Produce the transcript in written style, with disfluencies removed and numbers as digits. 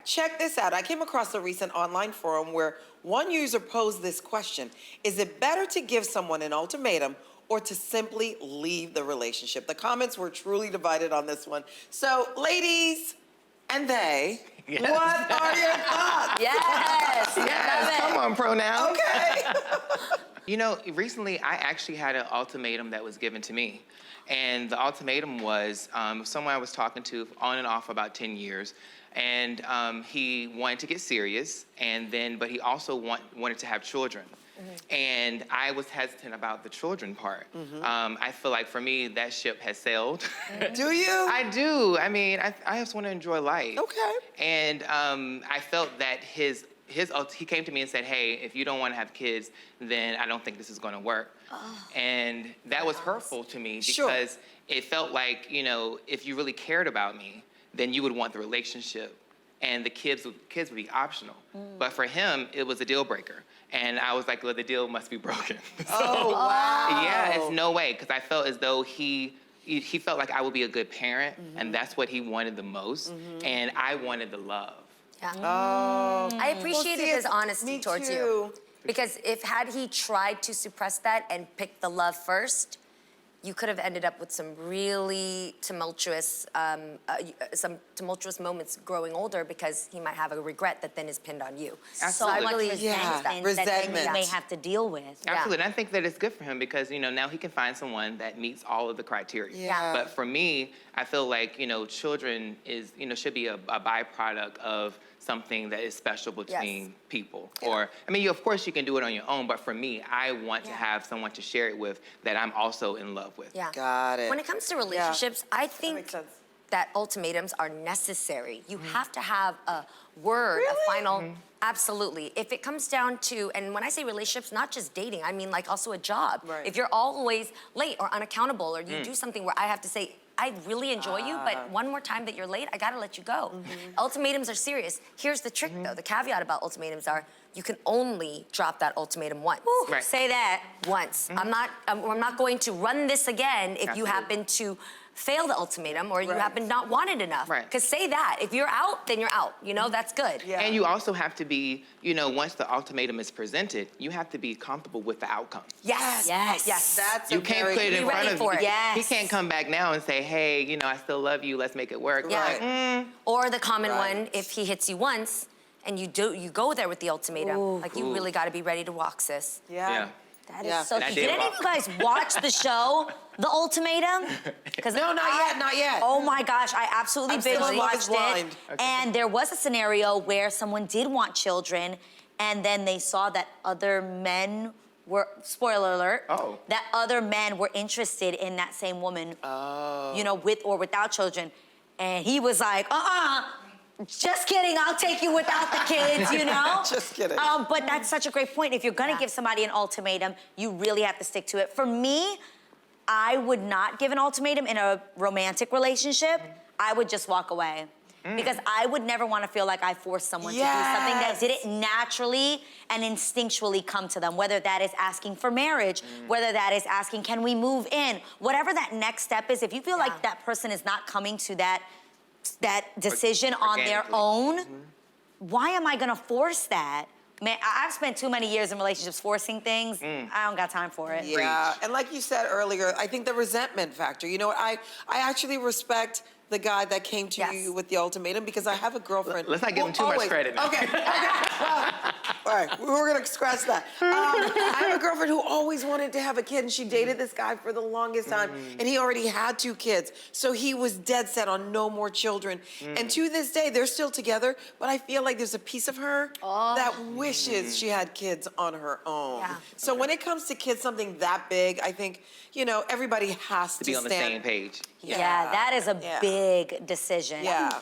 check this out. I came across a recent online forum where one user posed this question: is it better to give someone an ultimatum or to simply leave the relationship? The comments were truly divided on this one. So, ladies and they, Yes. what are your thoughts? Yes. Yes, come on, pronoun. Okay. You know, recently I actually had an ultimatum that was given to me. And the ultimatum was someone I was talking to on and off for about 10 years. And he wanted to get serious, but he also wanted to have children. And I was hesitant about the children part. I feel like for me, that ship has sailed. Do you? I do. I mean, I just want to enjoy life. Okay. And I felt that he came to me and said, hey, if you don't want to have kids, then I don't think this is going to work. And that was hurtful to me because it felt like, you know, if you really cared about me, then you would want the relationship and the kids would be optional. But for him, it was a deal breaker. And I was like, well, the deal must be broken. Oh, wow. Yeah, it's no way, because I felt as though he felt like I would be a good parent, and that's what he wanted the most, and I wanted the love. Yeah. Oh. I appreciated his honesty me towards too. you. Because had he tried to suppress that and pick the love first, you could have ended up with some really tumultuous moments growing older, because he might have a regret that then is pinned on you. Absolutely. So much really resentment that then resentment. you may have to deal with. Absolutely, and I think that it's good for him because, you know, now he can find someone that meets all of the criteria. Yeah. But for me, I feel like, you know, children should be a byproduct of something that is special between people. Or, I mean, of course you can do it on your own, but for me, I want to have someone to share it with that I'm also in love with. Yeah. Got it. When it comes to relationships, I That think makes sense. that ultimatums are necessary. You have to have a word, a final, absolutely. If it comes down to, and when I say relationships, not just dating, I mean like also a job. Right. If you're always late or unaccountable, or you do something where I have to say, I really enjoy you, but one more time that you're late, I gotta let you go. Ultimatums are serious. Here's the trick though, the caveat about ultimatums are, you can only drop that ultimatum once. Right. Say that once. I'm not going to run this again if you happen to fail the ultimatum or you happen not want it enough. Right. Because say that. If you're out, then you're out. You know, that's good. Yeah. And you also have to be, you know, once the ultimatum is presented, you have to be comfortable with the outcome. Yes. Yes. Yes. That's You can't put it in Be ready front of for you. it. Yes. He can't come back now and say, hey, you know, I still love you, let's make it work. Yeah. Like, Or the common Right. one, if he hits you once and you go there with the ultimatum, like you really got to be ready to walk, sis. yeah. That is Yeah. so. And I Did did any of you guys watch the show, The Ultimatum? No, not yet. Oh my gosh, I absolutely I'm still binge on Love is watched Blind. it. Okay. And there was a scenario where someone did want children, and then they saw that other men were, spoiler alert, that other men were interested in that same woman, you know, with or without children. And he was like, just kidding, I'll take you without the kids, you know? Just kidding. But that's such a great point. If you're gonna give somebody an ultimatum, you really have to stick to it. For me, I would not give an ultimatum in a romantic relationship. I would just walk away. Because I would never want to feel like I forced someone to do something that didn't naturally and instinctually come to them, whether that is asking for marriage, whether that is asking, can we move in? Whatever that next step is, if you feel like that person is not coming to that decision on their own, why am I gonna force that? Man, I've spent too many years in relationships forcing things. I don't got time for it. Yeah, and like you said earlier, I think the resentment factor. You know what? I actually respect the guy that came to you with the ultimatum, because I have a girlfriend. Let's not give him too much credit now. Okay. Well, all right, we're gonna scratch that. I have a girlfriend who always wanted to have a kid, and she dated this guy for the longest time, and he already had 2 kids. So he was dead set on no more children. And to this day, they're still together, but I feel like there's a piece of her that wishes she had kids on her own. Yeah. So when it comes to kids, something that big, I think, you know, everybody has to Be on the stand same page. Yeah, that is a big decision. Yeah.